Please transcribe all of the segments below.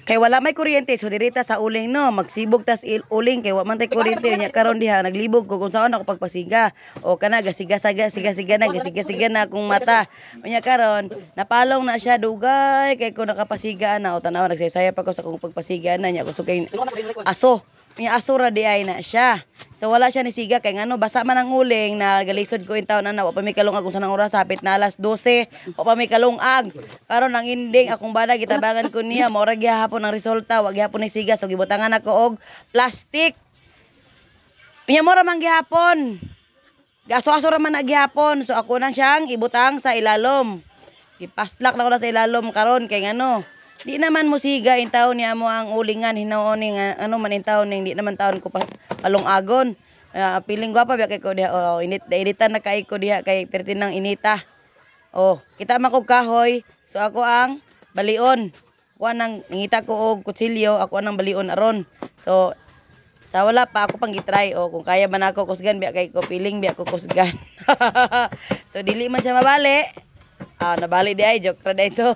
Kay wala may kuryente so dirita sa uling no magsibog tas uling kay wa man tay kuryente nya karon diha naglibog ko kung saan ako pagpasiga o kana gasiga-siga na akong mata nya karon napalong na siya dugay kay ko nakapasiga na o tanaw nagsaysaya pa ko sa akong pagpasiga na nya ko sugay aso nya aso ra di ay na siya so wala siya ni siga kay ngano basa man ang uling na galisod ko in taon na wa pa mi kalungag kung sanang oras hapit na alas 12 wa pa mi kalungag karon ang ending akong bana gitabangan ko niya mora gihapon ang resulta wa gihapon ni siga so gibutangan ako og plastic nya mora man gihapon gaso-aso ra man na gihapon so ako nang siyang ibutang sa ilalom ipaslak na ko na sa ilalom karon kay ngano di naman musiga in taon niya mo ang ulingan hinaon ning ano man in taon ning di naman taon ko pa palong-agon piling gwapa biya kay ko diha initan na kay ko diha kay pertinang inita kita man kog kahoy so ako ang balion kuan nang ngita ko og kutsilyo ako ang balion aron so sa wala pa ako pang gitry kung kaya man ako kusgan biya kay ko piling biya ko kusgan so dili man siya mabali nabali di ay joke ra dito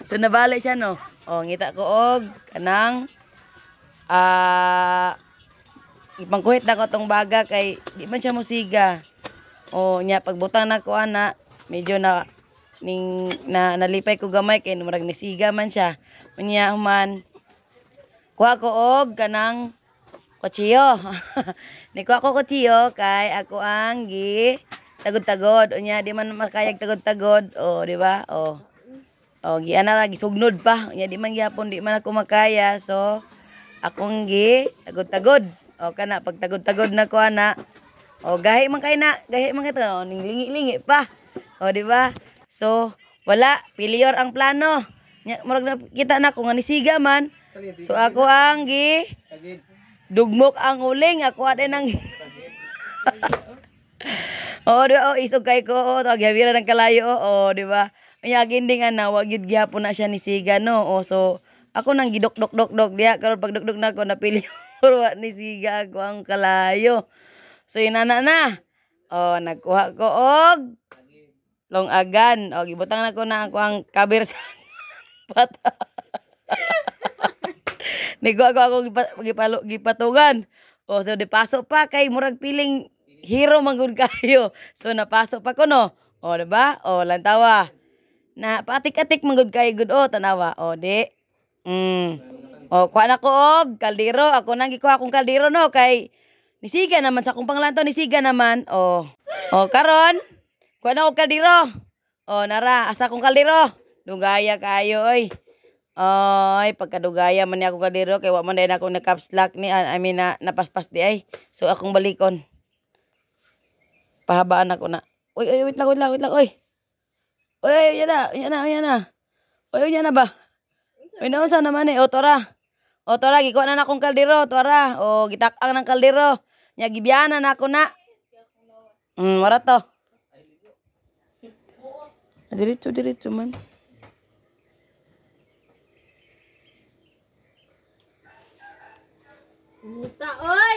so nabali siya no ngita ko og kanang ipangkuhit na ko tong baga kay di man siya musiga nya pagbutang na ko ana medyo na nalipay ko gamay kay murag nisiga man siya unya human kuha ko og kanang kutsiyo ni kuha ko kutsiyo kay ako ang tagod-tagod unya di man makayag tagod-tagod di ba giana lagi sugnod pa unya di man gyapon di man ako makaya so akong tagod-tagod kana pag tagod-tagod na ko ana gahi man kay to ning lingi-lingi pa di ba so wala failure ang plano nya murag na kita na ko nga nisiga man so ako ang dugmok ang uling ako ade nang isog kay ko tagyawira ng kalayo di ba nya ginding ana wa gyud gyapon na siya nisiga no so ako nang gidok-dok-dok diha karon pag dok-dok na ko napili wa nisiga ako ang kalayo so inana na nagkuha ko og longagan gibutang na ko na ako ang kabir sa bata niguha ko ako gipatungan so dipasok pa kay murag piling hero manggod kayo so napasok pa ko no diba lantawa na patik-atik manggod kayo gud tanawa di kuha na ko og kaldero ako nang gikuha akong kaldero no kay nisiga naman sa akong panglantaw nisiga naman karon kuha na og kaldero nara asa akong kaldero dugaya kayo oy pagkadugaya man ni ako kaldero kay wa man day ako na caps lock ni I mean napaspas di ay so akong balikon pahabaan ako na wait lang oy yan na yan na ba naunsa naman tora gikuha na akong kaldero tora gitak-ang ng kaldero nya gibiyana na ako na wala to diretso man muta oy